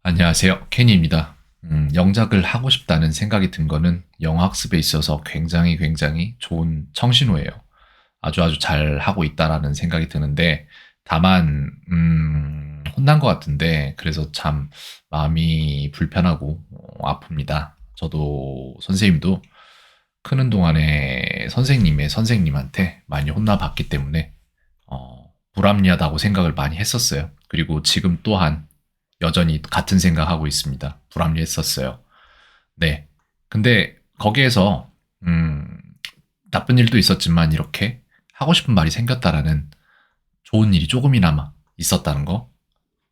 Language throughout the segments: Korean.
안녕하세요. 케니입니다. 영작을 하고 싶다는 생각이 든 거는 영어 학습에 있어서 굉장히 좋은 청신호예요. 아주 잘 하고 있다라는 생각이 드는데, 다만, 혼난 것 같은데, 그래서 참 마음이 불편하고 아픕니다. 저도 선생님도 크는 동안에 선생님의 선생님한테 많이 혼나봤기 때문에, 불합리하다고 생각을 많이 했었어요. 그리고 지금 또한 여전히 같은 생각하고 있습니다. 불합리했었어요. 네. 근데 거기에서 나쁜 일도 있었지만 이렇게 하고 싶은 말이 생겼다라는 좋은 일이 조금이나마 있었다는 거,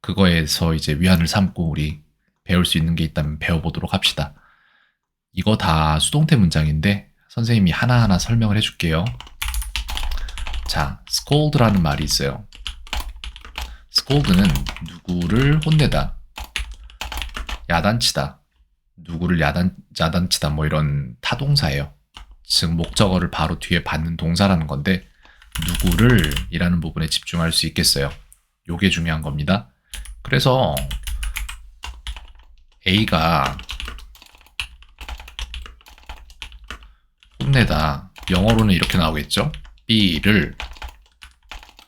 그거에서 이제 위안을 삼고 우리 배울 수 있는 게 있다면 배워보도록 합시다. 이거 다 수동태 문장인데 선생님이 하나하나 설명을 해줄게요. 자, scold라는 말이 있어요. scold는 누구를 혼내다, 야단치다, 누구를 야단치다 뭐 이런 타동사예요. 즉 목적어를 바로 뒤에 받는 동사라는 건데 누구를 이라는 부분에 집중할 수 있겠어요. 요게 중요한 겁니다. 그래서 A가 혼내다, 영어로는 이렇게 나오겠죠. B를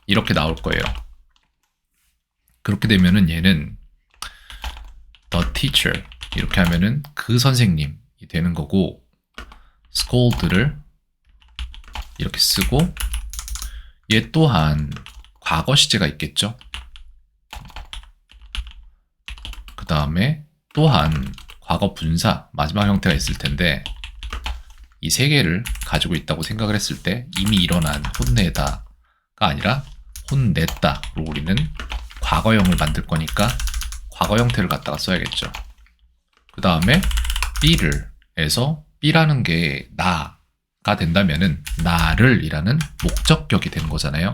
이렇게 나올 거예요. 그렇게 되면은 얘는 the teacher 이렇게 하면은 그 선생님이 되는 거고, scold를 이렇게 쓰고 얘 또한 과거 시제가 있겠죠. 그 다음에 또한 과거 분사 마지막 형태가 있을 텐데 이 세 개를 가지고 있다고 생각을 했을 때 이미 일어난 혼내다가 아니라 혼냈다로 우리는 과거형을 만들 거니까 과거 형태를 갖다가 써야겠죠. 그 다음에 B를 해서 B라는 게 나가 된다면은 나를 이라는 목적격이 되는 거잖아요.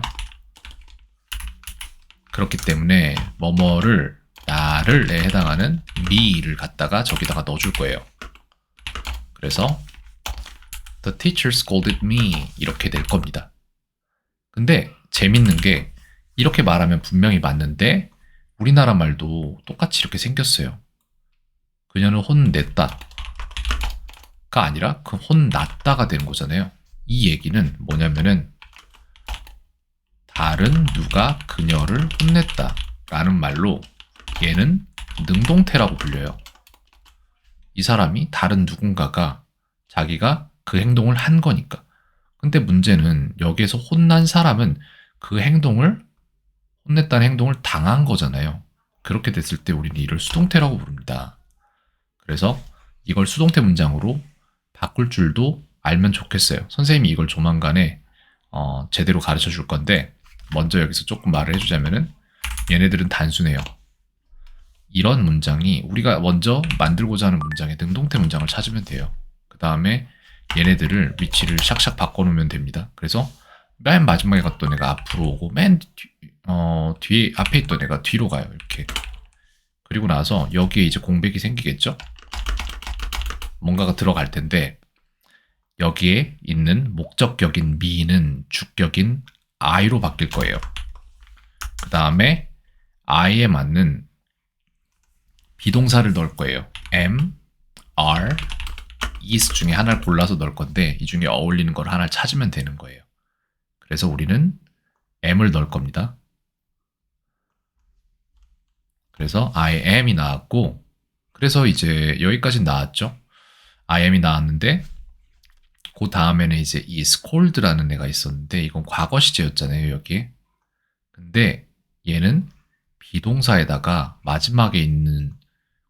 그렇기 때문에 뭐뭐를 나를에 해당하는 me를 갖다가 저기다가 넣어줄 거예요. 그래서 The teacher scolded me 이렇게 될 겁니다. 근데 재밌는 게 이렇게 말하면 분명히 맞는데 우리나라 말도 똑같이 이렇게 생겼어요. 그녀는 혼냈다가 아니라 그 혼났다가 되는 거잖아요. 이 얘기는 뭐냐면은 다른 누가 그녀를 혼냈다 라는 말로 얘는 능동태라고 불려요. 이 사람이 다른 누군가가 자기가 그 행동을 한 거니까. 근데 문제는 여기에서 혼난 사람은 그 행동을, 혼냈다는 행동을 당한 거잖아요. 그렇게 됐을 때 우리는 이를 수동태라고 부릅니다. 그래서 이걸 수동태 문장으로 바꿀 줄도 알면 좋겠어요. 선생님이 이걸 조만간에 제대로 가르쳐 줄 건데 먼저 여기서 조금 말을 해주자면은 얘네들은 단순해요. 이런 문장이 우리가 먼저 만들고자 하는 문장의 능동태 문장을 찾으면 돼요. 그 다음에 얘네들을 위치를 샥샥 바꿔놓으면 됩니다. 그래서 맨 마지막에 갔던 애가 앞으로 오고 뒤에 앞에 있던 애가 뒤로 가요. 이렇게. 그리고 나서 여기에 이제 공백이 생기겠죠? 뭔가가 들어갈 텐데 여기에 있는 목적격인 me는 주격인 I로 바뀔 거예요. 그 다음에 I에 맞는 비동사를 넣을 거예요. am, are, is 중에 하나를 골라서 넣을 건데 이 중에 어울리는 걸 하나를 찾으면 되는 거예요. 그래서 우리는 am을 넣을 겁니다. 그래서 I am이 나왔고, 그래서 이제 여기까지 나왔죠. I am이 나왔는데 그 다음에는 이제 이 scold라는 애가 있었는데 이건 과거 시제였잖아요, 여기에. 근데 얘는 비동사에다가 마지막에 있는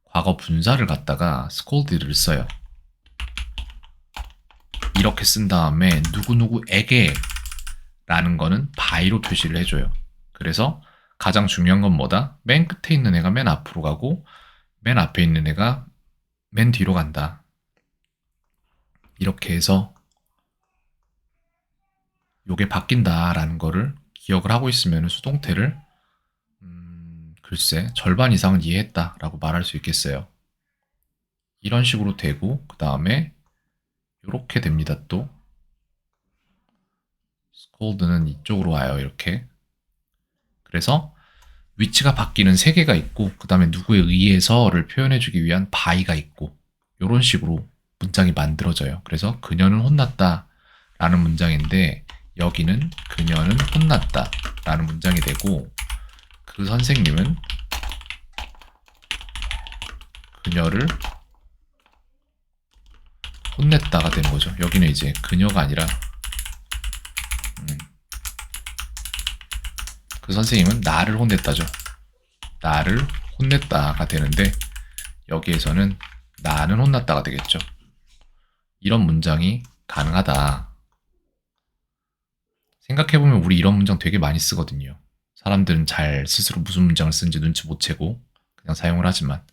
과거 분사를 갖다가 scold를 써요. 이렇게 쓴 다음에 누구누구에게 라는 거는 by로 표시를 해줘요. 그래서 가장 중요한 건 뭐다? 맨 끝에 있는 애가 맨 앞으로 가고 맨 앞에 있는 애가 맨 뒤로 간다. 이렇게 해서 요게 바뀐다라는 거를 기억을 하고 있으면 수동태를 글쎄 절반 이상은 이해했다라고 말할 수 있겠어요. 이런 식으로 되고 그 다음에 이렇게 됩니다. 또 scold는 이쪽으로 와요. 이렇게. 그래서 위치가 바뀌는 세계가 있고 그 다음에 누구에 의해서를 표현해주기 위한 by가 있고 이런 식으로 문장이 만들어져요. 그래서 그녀는 혼났다 라는 문장인데 여기는 그녀는 혼났다 라는 문장이 되고 그 선생님은 그녀를 혼냈다가 되는 거죠. 여기는 이제 그녀가 아니라 그 선생님은 나를 혼냈다죠. 나를 혼냈다가 되는데 여기에서는 나는 혼났다가 되겠죠. 이런 문장이 가능하다. 생각해보면 우리 이런 문장 되게 많이 쓰거든요. 사람들은 잘 스스로 무슨 문장을 쓰는지 눈치 못 채고 그냥 사용을 하지만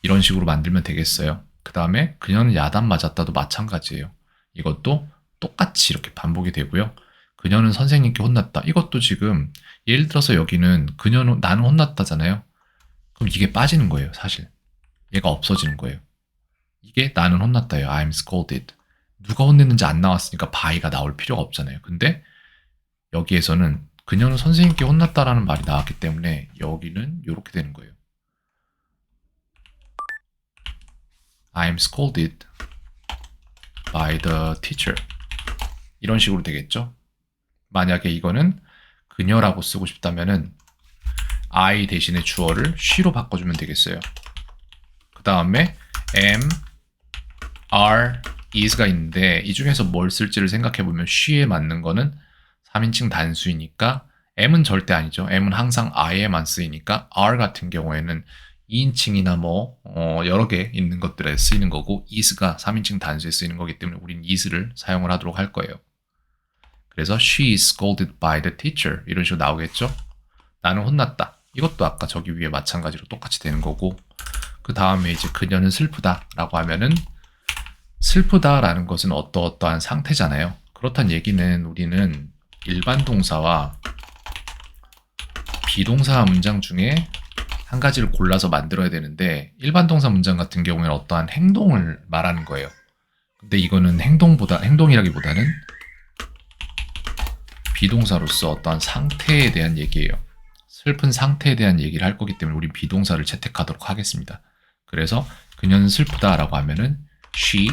이런 식으로 만들면 되겠어요. 그 다음에 그녀는 야단 맞았다도 마찬가지예요. 이것도 똑같이 이렇게 반복이 되고요. 그녀는 선생님께 혼났다. 이것도 지금 예를 들어서 여기는 그녀는 나는 혼났다잖아요. 그럼 이게 빠지는 거예요, 사실. 얘가 없어지는 거예요. 이게 나는 혼났다예요. I'm scolded. 누가 혼냈는지 안 나왔으니까 by가 나올 필요가 없잖아요. 근데 여기에서는 그녀는 선생님께 혼났다라는 말이 나왔기 때문에 여기는 이렇게 되는 거예요. I'm scolded by the teacher. 이런 식으로 되겠죠. 만약에 이거는 그녀라고 쓰고 싶다면은 I 대신에 주어를 she로 바꿔주면 되겠어요. 그 다음에 am, are, is가 있는데 이 중에서 뭘 쓸지를 생각해보면 she에 맞는 거는 3인칭 단수이니까 am은 절대 아니죠. am은 항상 I에만 쓰이니까 are 같은 경우에는 2인칭이나 뭐 여러 개 있는 것들에 쓰이는 거고 is가 3인칭 단수에 쓰이는 거기 때문에 우린 is를 사용을 하도록 할 거예요. 그래서 she is scolded by the teacher 이런 식으로 나오겠죠. 나는 혼났다. 이것도 아까 저기 위에 마찬가지로 똑같이 되는 거고 그 다음에 이제 그녀는 슬프다라고 하면은 슬프다라는 것은 어떠어떠한 상태잖아요. 그렇단 얘기는 우리는 일반 동사와 비동사 문장 중에 한 가지를 골라서 만들어야 되는데 일반 동사 문장 같은 경우에는 어떠한 행동을 말하는 거예요. 근데 이거는 행동이라기보다는 비동사로서 어떠한 상태에 대한 얘기예요. 슬픈 상태에 대한 얘기를 할 거기 때문에 우린 비동사를 채택하도록 하겠습니다. 그래서 그녀는 슬프다라고 하면은 she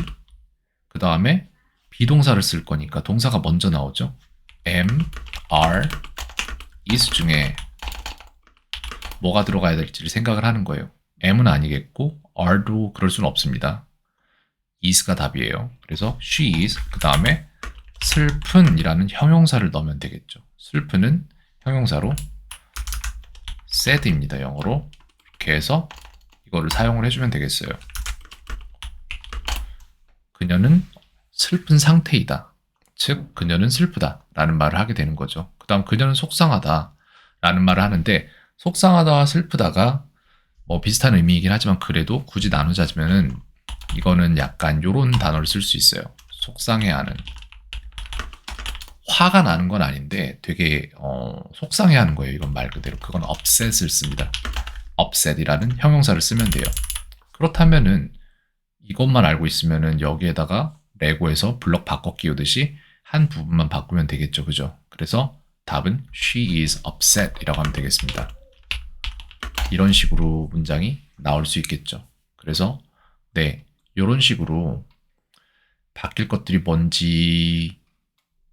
그 다음에 비동사를 쓸 거니까 동사가 먼저 나오죠. am, are, is 중에 뭐가 들어가야 될지를 생각을 하는 거예요. am은 아니겠고 are도 그럴 수는 없습니다. is가 답이에요. 그래서 she is 그 다음에 슬픈이라는 형용사를 넣으면 되겠죠. 슬픈은 형용사로 sad입니다. 영어로. 이렇게 해서 이거를 사용을 해주면 되겠어요. 그녀는 슬픈 상태이다. 즉 그녀는 슬프다 라는 말을 하게 되는 거죠. 그 다음 그녀는 속상하다 라는 말을 하는데 속상하다와 슬프다가 뭐 비슷한 의미이긴 하지만 그래도 굳이 나누자면은 이거는 약간 요런 단어를 쓸 수 있어요. 속상해하는. 화가 나는 건 아닌데 되게 속상해하는 거예요. 이건 말 그대로. 그건 upset을 씁니다. upset이라는 형용사를 쓰면 돼요. 그렇다면은 이것만 알고 있으면은 여기에다가 레고에서 블럭 바꿔 끼우듯이 한 부분만 바꾸면 되겠죠. 그죠? 그래서 답은 she is upset 이라고 하면 되겠습니다. 이런 식으로 문장이 나올 수 있겠죠. 그래서 네, 이런 식으로 바뀔 것들이 뭔지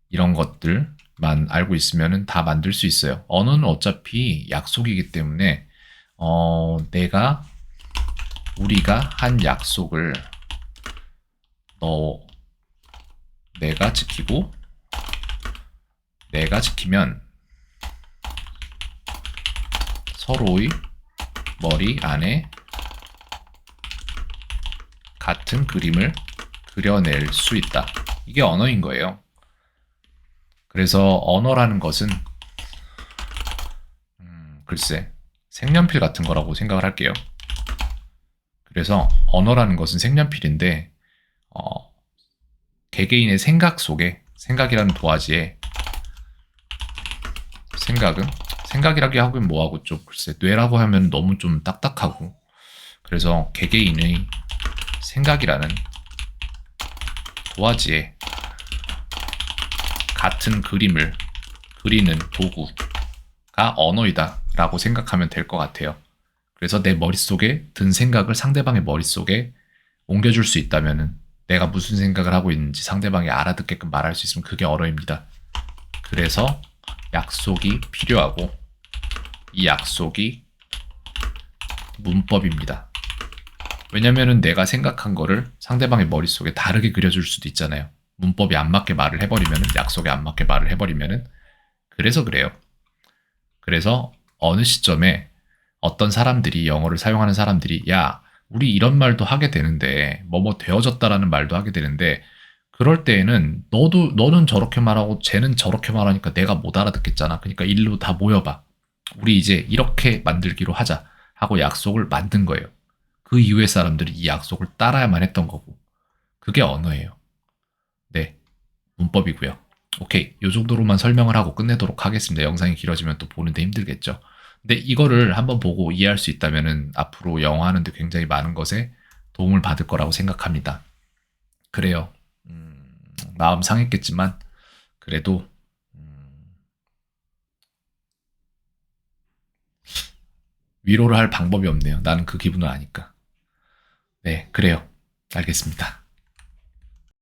이런 것들만 알고 있으면 다 만들 수 있어요. 언어는 어차피 약속이기 때문에 우리가 한 약속을 내가 지키고 내가 지키면 서로의 머리 안에 같은 그림을 그려낼 수 있다. 이게 언어인 거예요. 그래서 언어라는 것은 글쎄 색연필 같은 거라고 생각을 할게요. 그래서 언어라는 것은 색연필인데 개개인의 생각 속에 생각이라는 도화지에 생각이라고 하긴 뭐하고 좀 글쎄 뇌라고 하면 너무 좀 딱딱하고 그래서 개개인의 생각이라는 도화지에 같은 그림을 그리는 도구가 언어이다 라고 생각하면 될 것 같아요. 그래서 내 머릿속에 든 생각을 상대방의 머릿속에 옮겨줄 수 있다면은 내가 무슨 생각을 하고 있는지 상대방이 알아듣게끔 말할 수 있으면 그게 언어입니다. 그래서 약속이 필요하고 이 약속이 문법입니다. 왜냐면은 내가 생각한 거를 상대방의 머릿속에 다르게 그려줄 수도 있잖아요. 문법이 안 맞게 말을 해버리면은, 약속에 안 맞게 말을 해버리면은. 그래서 그래요. 그래서 어느 시점에 어떤 사람들이, 영어를 사용하는 사람들이 야, 우리 이런 말도 하게 되는데 뭐뭐 되어졌다라는 말도 하게 되는데 그럴 때에는 너는 저렇게 말하고 쟤는 저렇게 말하니까 내가 못 알아듣겠잖아. 그러니까 일로 다 모여봐. 우리 이제 이렇게 만들기로 하자 하고 약속을 만든 거예요. 그 이후의 사람들이 이 약속을 따라야만 했던 거고 그게 언어예요. 네, 문법이고요. 오케이, 이 정도로만 설명을 하고 끝내도록 하겠습니다. 영상이 길어지면 또 보는데 힘들겠죠. 근데 이거를 한번 보고 이해할 수 있다면은 앞으로 영어 하는데 굉장히 많은 것에 도움을 받을 거라고 생각합니다. 그래요. 마음 상했겠지만 그래도 위로를 할 방법이 없네요. 나는 그 기분을 아니까. 네, 그래요. 알겠습니다.